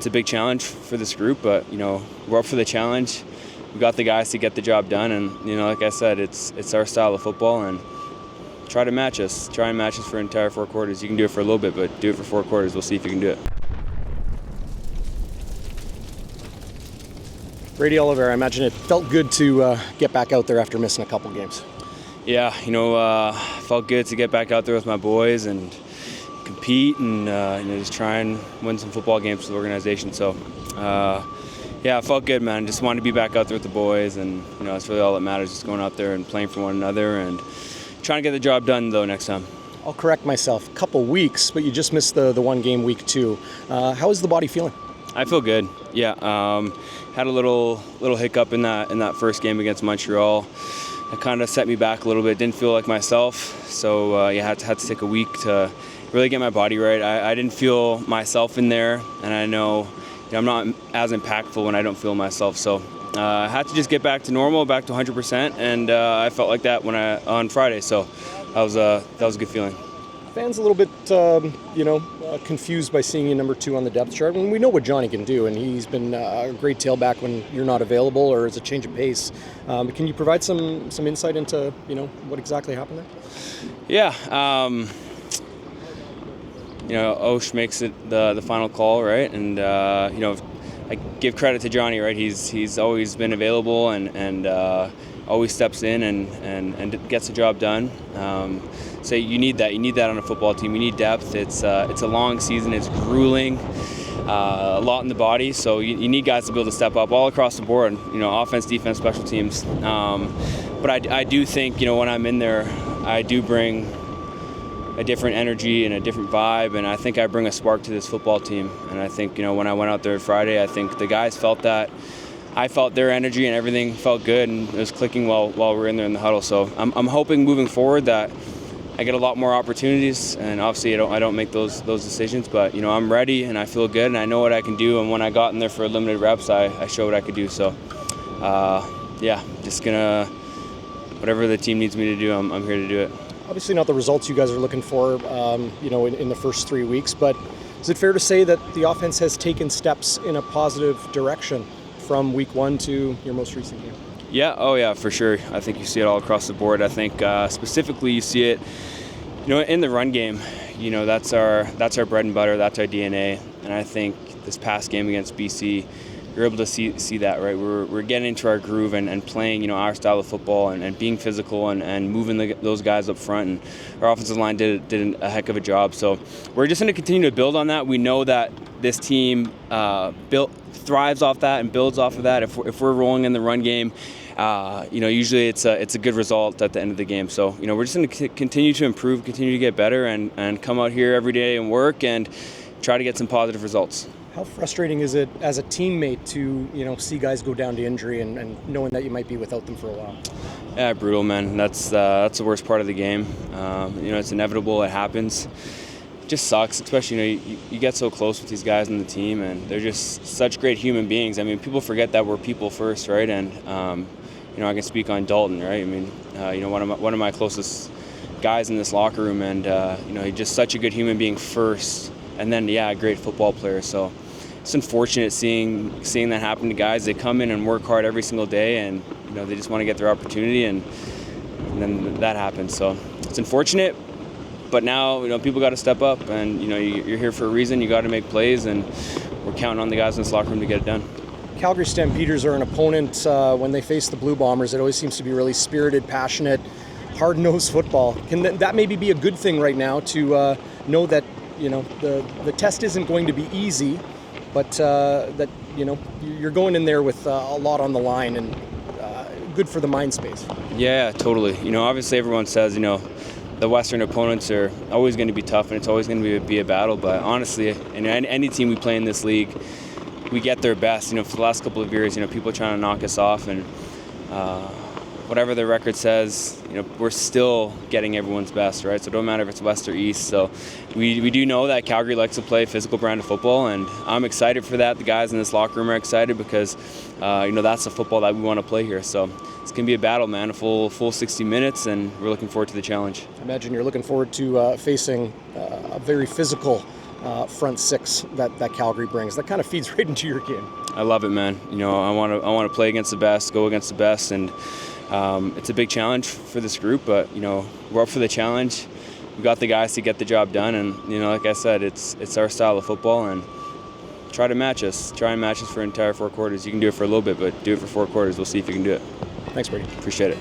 it's a big challenge for this group, but we're up for the challenge. We got the guys to get the job done, and like I said, it's our style of football, and try and match us for an entire 4 quarters. You can do it for a little bit, but do it for 4 quarters. We'll see if you can do it. Brady Oliveira, I imagine it felt good to get back out there after missing a couple games. Yeah, felt good to get back out there with my boys and compete and just try and win some football games for the organization. So, yeah, it felt good, man. Just wanted to be back out there with the boys, and it's really all that matters. Just going out there and playing for one another and trying to get the job done though next time. I'll correct myself. A couple weeks, but you just missed the 1 game week 2. How is the body feeling? I feel good. Yeah, had a little hiccup in that first game against Montreal. It kind of set me back a little bit. Didn't feel like myself, so I had to take a week to really get my body right. I didn't feel myself in there, and I know I'm not as impactful when I don't feel myself. So I had to just get back to normal, back to 100%, and I felt like that on Friday. So that was a good feeling. Fans a little bit, confused by seeing you number 2 on the depth chart. And we know what Johnny can do, and he's been a great tailback when you're not available or as a change of pace. Can you provide some insight into, what exactly happened there? Yeah, Osh makes it the final call, right? And I give credit to Johnny, right? He's always been available and always steps in and gets the job done. So you need that. You need that on a football team. You need depth. It's a long season. It's grueling. A lot in the body. So you need guys to be able to step up all across the board. Offense, defense, special teams. But I do think when I'm in there, I do bring a different energy and a different vibe, and I think I bring a spark to this football team. And I think when I went out there Friday, I think the guys felt that. I felt their energy and everything felt good, and it was clicking while we were in there in the huddle. So I'm hoping moving forward that I get a lot more opportunities, and obviously I don't make those decisions, but I'm ready and I feel good and I know what I can do. And when I got in there for limited reps, I showed what I could do. So just gonna whatever the team needs me to do, I'm here to do it. Obviously not the results you guys are looking for, in the first 3 weeks, but is it fair to say that the offense has taken steps in a positive direction from week 1 to your most recent game? Yeah, oh yeah, for sure. I think you see it all across the board. I think specifically you see it, in the run game. That's our bread and butter. That's our DNA. And I think this past game against BC, you're able to see that, right? We're getting into our groove and playing, our style of football and being physical and moving those guys up front. And our offensive line did a heck of a job. So we're just going to continue to build on that. We know that this team thrives off that and builds off of that. If we're rolling in the run game, usually it's a good result at the end of the game. So we're just going to continue to improve, continue to get better, and come out here every day and work and try to get some positive results. How frustrating is it as a teammate to see guys go down to injury and knowing that you might be without them for a while? Yeah, brutal, man. That's the worst part of the game. It's inevitable. It happens. It just sucks, especially you get so close with these guys on the team, and they're just such great human beings. I mean, people forget that we're people first, right? And I can speak on Dalton, right? I mean, one of my closest guys in this locker room, and he's just such a good human being first, and then a great football player. So it's unfortunate seeing that happen to guys. They come in and work hard every single day, and they just want to get their opportunity, and then that happens. So it's unfortunate. But now, people got to step up, and you're here for a reason. You got to make plays, and we're counting on the guys in this locker room to get it done. Calgary Stampeders are an opponent when they face the Blue Bombers. It always seems to be really spirited, passionate, hard-nosed football. Can that maybe be a good thing right now to know that the test isn't going to be easy, but that you're going in there with a lot on the line and good for the mind space? Yeah, totally. Obviously everyone says the Western opponents are always going to be tough, and it's always going to be a battle. But honestly, in any team we play in this league, we get their best. For the last couple of years, people are trying to knock us off, and whatever the record says, we're still getting everyone's best, right? So it don't matter if it's West or East. So we do know that Calgary likes to play a physical brand of football, and I'm excited for that. The guys in this locker room are excited because that's the football that we want to play here. So it's going to be a battle, man, a full 60 minutes, and we're looking forward to the challenge. I imagine you're looking forward to facing a very physical front six that Calgary brings. That kind of feeds right into your game. I love it, man. I want to play against the best, go against the best, and it's a big challenge for this group. But we're up for the challenge. We got the guys to get the job done, and like I said, it's our style of football, and try and match us for entire 4 quarters. You can do it for a little bit, but do it for 4 quarters. We'll see if you can do it. Thanks, Brady. Appreciate it.